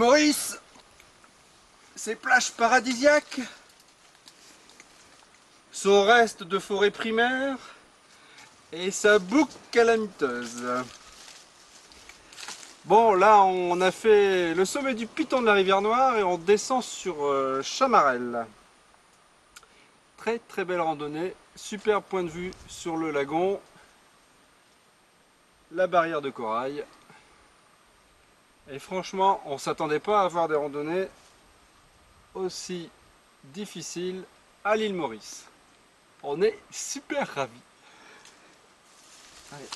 Maurice, ses plages paradisiaques, son reste de forêt primaire et sa boucle calamiteuse. Bon, là on a fait le sommet du Piton de la Rivière Noire et on descend sur Chamarel. Très très belle randonnée, super point de vue sur le lagon, la barrière de corail. Et franchement, on ne s'attendait pas à avoir des randonnées aussi difficiles à l'île Maurice. On est super ravis. Allez.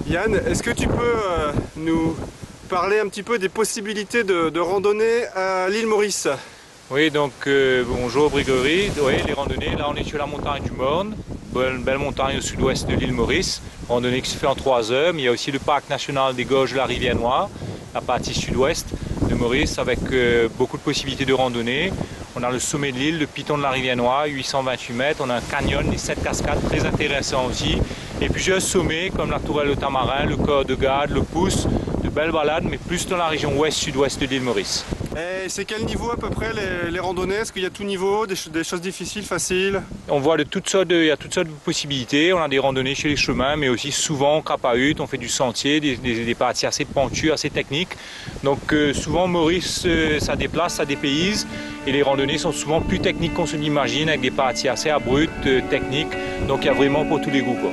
Yann, est-ce que tu peux nous parler un petit peu des possibilités de randonnée à l'île Maurice? Oui, donc bonjour Grégory. Oui, les randonnées, là on est sur la montagne du Morne, une belle montagne au sud-ouest de l'île Maurice, randonnée qui se fait en 3 heures, mais il y a aussi le parc national des Gorges de la Rivière Noire, la partie sud-ouest de Maurice, avec beaucoup de possibilités de randonnée. On a le sommet de l'île, le Piton de la Rivière Noire, 828 mètres, on a un canyon, les 7 cascades, très intéressant aussi, et plusieurs sommets comme la tourelle de Tamarin, le corps de garde, le Pouce, de belles balades, mais plus dans la région ouest-sud-ouest de l'île Maurice. Et c'est quel niveau à peu près les randonnées? Est-ce qu'il y a tout niveau, des choses difficiles, faciles? On voit il y a toutes sortes de possibilités. On a des randonnées chez les chemins, mais aussi souvent en crapahute, on fait du sentier, des parties assez pentues, assez techniques. Donc souvent Maurice, ça déplace, ça dépayse, et les randonnées sont souvent plus techniques qu'on se l'imagine, avec des parties assez abruptes, techniques. Donc il y a vraiment pour tous les goûts, quoi.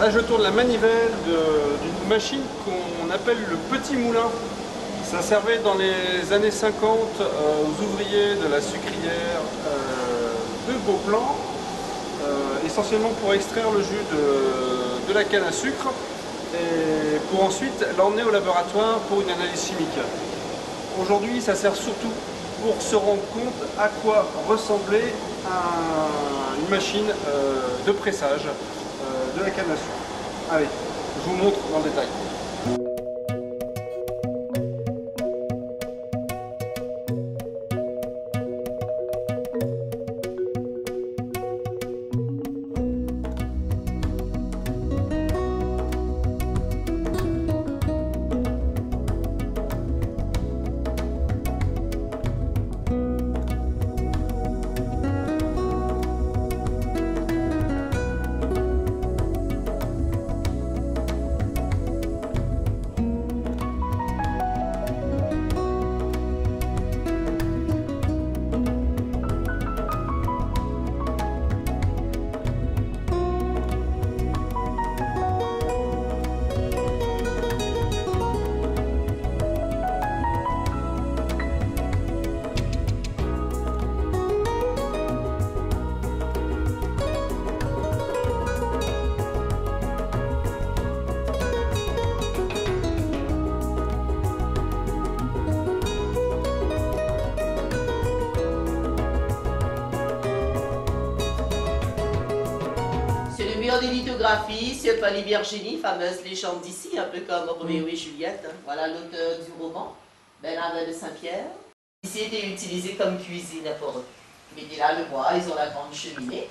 Là, je tourne la manivelle d'une machine qu'on appelle le petit moulin. Ça servait dans les années 50 aux ouvriers de la sucrière de Beauplan, essentiellement pour extraire le jus de la canne à sucre et pour ensuite l'emmener au laboratoire pour une analyse chimique. Aujourd'hui, ça sert surtout pour se rendre compte à quoi ressemblait une machine de pressage de la canne à sucre. Allez, je vous montre dans le détail. Des lithographies sur Fanny Virginie, fameuse légende d'ici, un peu comme Roméo et Juliette. Voilà l'auteur du roman, Bernardin de Saint-Pierre. Ici était utilisé comme cuisine pour eux. Ils mettaient là le bois, ils ont la grande cheminée.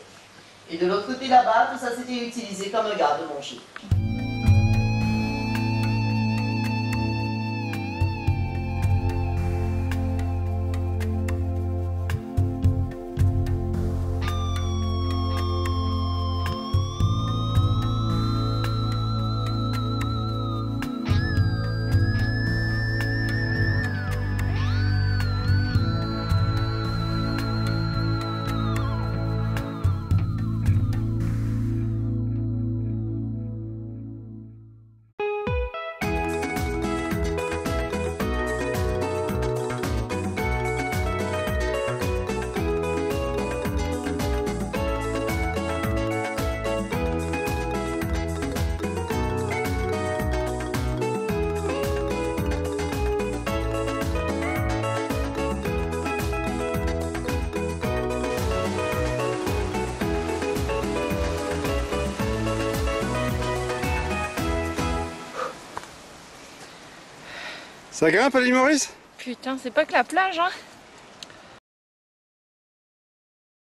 Et de l'autre côté là-bas, tout ça c'était utilisé comme un garde-manger. Ça grimpe à l'île Maurice? Putain, c'est pas que la plage, hein.